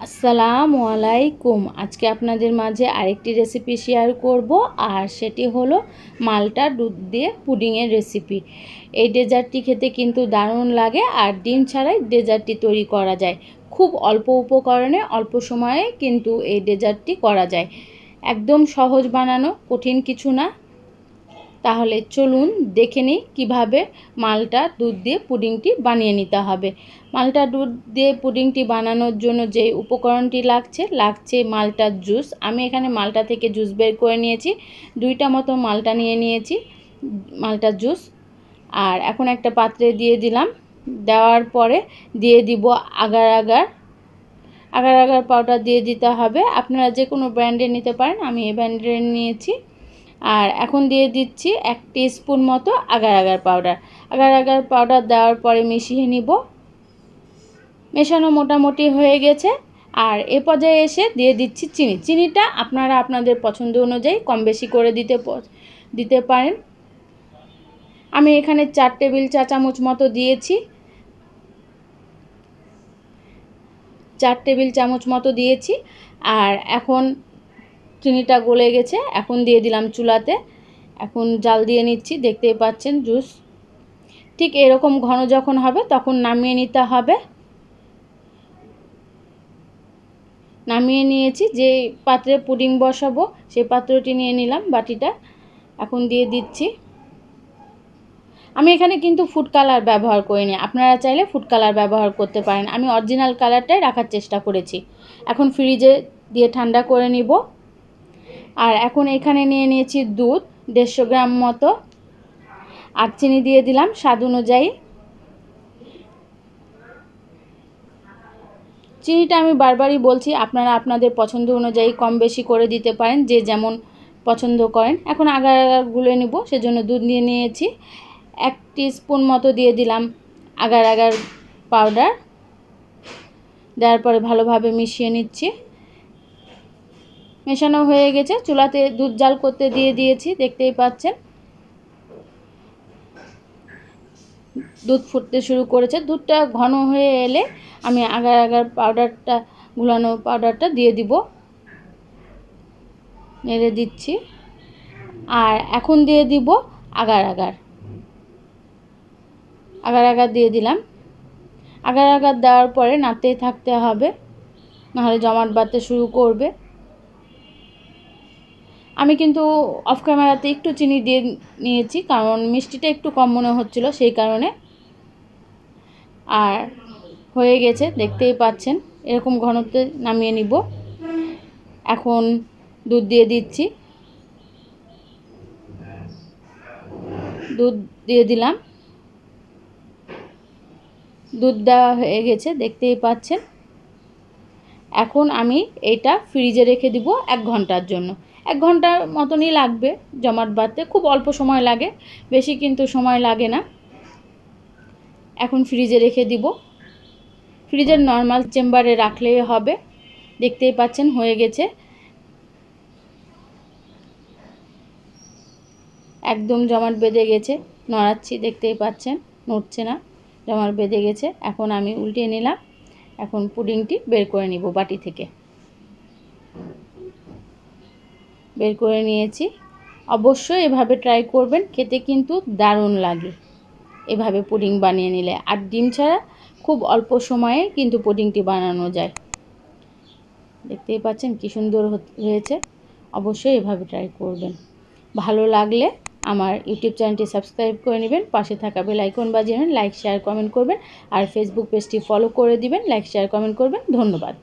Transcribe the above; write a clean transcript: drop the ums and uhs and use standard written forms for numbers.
আসসালামু আলাইকুম। আজকে আপনাদের মাঝে আরেকটি রেসিপি শেয়ার করব, আর সেটি হলো মাল্টা দুধ দিয়ে পুডিংয়ের রেসিপি। এই ডেজার্টটি খেতে কিন্তু দারুণ লাগে, আর ডিম ছাড়াই ডেজার্টটি তৈরি করা যায়। খুব অল্প উপকরণে অল্প সময়ে কিন্তু এই ডেজার্টটি করা যায়। একদম সহজ বানানো, কঠিন কিছু না। তাহলে চলুন দেখে নিই কীভাবে মাল্টা দুধ দিয়ে পুডিংটি বানিয়ে নিতে হবে। মাল্টা দুধ দিয়ে পুডিংটি বানানোর জন্য যে উপকরণটি লাগছে মাল্টার জুস। আমি এখানে মাল্টা থেকে জুস বের করে নিয়েছি, 2টা মতো মাল্টা নিয়ে নিয়েছি মাল্টার জুস। আর এখন একটা পাত্রে দিয়ে দিলাম। দেওয়ার পরে দিয়ে দিব আগার আগার পাউডার দিয়ে দিতে হবে। আপনারা যে কোনো ব্র্যান্ডের নিতে পারেন, আমি এই ব্র্যান্ডের নিয়েছি। আর এখন দিয়ে দিচ্ছি 1 টিস্পুন মতো আগার পাউডার। আগার পাউডার দেওয়ার পরে মিশিয়ে নিব। মেশানো মোটামুটি হয়ে গেছে। আর এ পর্যায়ে এসে দিয়ে দিচ্ছি চিনি। চিনিটা আপনারা আপনাদের পছন্দ অনুযায়ী কম বেশি করে দিতে পারেন। আমি এখানে 4 টেবিল চা চামচ মতো দিয়েছি। 4 টেবিল চামচ মতো দিয়েছি। আর এখন চিনিটা গলে গেছে, এখন দিয়ে দিলাম চুলাতে। এখন জাল দিয়ে নিচ্ছি, দেখতেই পাচ্ছেন জুস ঠিক এরকম ঘন যখন হবে তখন নামিয়ে নিতে হবে। নামিয়ে নিয়েছি। যে পাত্রে পুডিং বসাবো সেই পাত্রটি নিয়ে নিলাম, বাটিটা। এখন দিয়ে দিচ্ছি। আমি এখানে কিন্তু ফুড কালার ব্যবহার করিনি, আপনারা চাইলে ফুড কালার ব্যবহার করতে পারেন। আমি অরিজিনাল কালারটাই রাখার চেষ্টা করেছি। এখন ফ্রিজে দিয়ে ঠান্ডা করে নিব। আর এখন এখানে নিয়ে নিয়েছি দুধ 150 গ্রাম মতো, আর চিনি দিয়ে দিলাম স্বাদ অনুযায়ী। চিনিটা আমি বারবারই বলছি, আপনারা আপনাদের পছন্দ অনুযায়ী কম বেশি করে দিতে পারেন, যে যেমন পছন্দ করেন। এখন আগার গুলে নিব, সেজন্য দুধ নিয়ে নিয়েছি। 1 টিস্পুন মতো দিয়ে দিলাম আগার পাউডার। দেওয়ার পরে ভালোভাবে মিশিয়ে নিচ্ছি। মেশানো হয়ে গেছে। চুলাতে দুধ জাল করতে দিয়ে দিয়েছি, দেখতেই পাচ্ছেন দুধ ফুটতে শুরু করেছে। দুধটা ঘন হয়ে এলে আমি আগার পাউডারটা, গুলানো পাউডারটা দিয়ে দিব। নেড়ে দিচ্ছি। আর এখন দিয়ে দিব আগার দিয়ে দিলাম। আগার দেওয়ার পরে নাড়তেই থাকতে হবে, নাহলে জমাট বাঁধতে শুরু করবে। আমি কিন্তু অফ ক্যামেরাতে একটু চিনি দিয়ে নিয়েছি, কারণ মিষ্টিটা একটু কম মনে হচ্ছিল, সেই কারণে। আর হয়ে গেছে, দেখতেই পাচ্ছেন এরকম ঘনত্বে নামিয়ে নিব। এখন দুধ দিয়ে দিচ্ছি। দুধ দিয়ে দিলাম। দুধ দেওয়া হয়ে গেছে, দেখতেই পাচ্ছেন। এখন আমি এটা ফ্রিজে রেখে দিব 1 ঘন্টার জন্য। 1 ঘন্টার মতনই লাগবে জমাট বাঁধতে, খুব অল্প সময় লাগে, বেশি কিন্তু সময় লাগে না। এখন ফ্রিজে রেখে দিব। ফ্রিজের নর্মাল চেম্বারে রাখলেই হবে। দেখতেই পাচ্ছেন হয়ে গেছে, একদম জমাট বেঁধে গেছে। নড়াচ্ছি, দেখতেই পাচ্ছেন নড়ছে না, জমাট বেঁধে গেছে। এখন আমি উল্টিয়ে নিলাম। এখন পুডিংটি বের করে নিব বাটি থেকে। বের করে নিয়েছি। অবশ্যই এভাবে ট্রাই করবেন, খেতে কিন্তু দারুণ লাগে এভাবে পুডিং বানিয়ে নিলে। আর ডিম ছাড়া খুব অল্প সময়ে কিন্তু পুডিংটি বানানো যায়। দেখতেই পাচ্ছেন কি সুন্দর হয়েছে। অবশ্যই এভাবে ট্রাই করবেন। ভালো লাগলে আমার ইউটিউব চ্যানেলটি সাবস্ক্রাইব করে নেবেন, পাশে থাকা বেল আইকন বাজিয়ে নেবেন, লাইক শেয়ার কমেন্ট করবেন, আর ফেসবুক পেজটি ফলো করে দিবেন, লাইক শেয়ার কমেন্ট করবেন। ধন্যবাদ।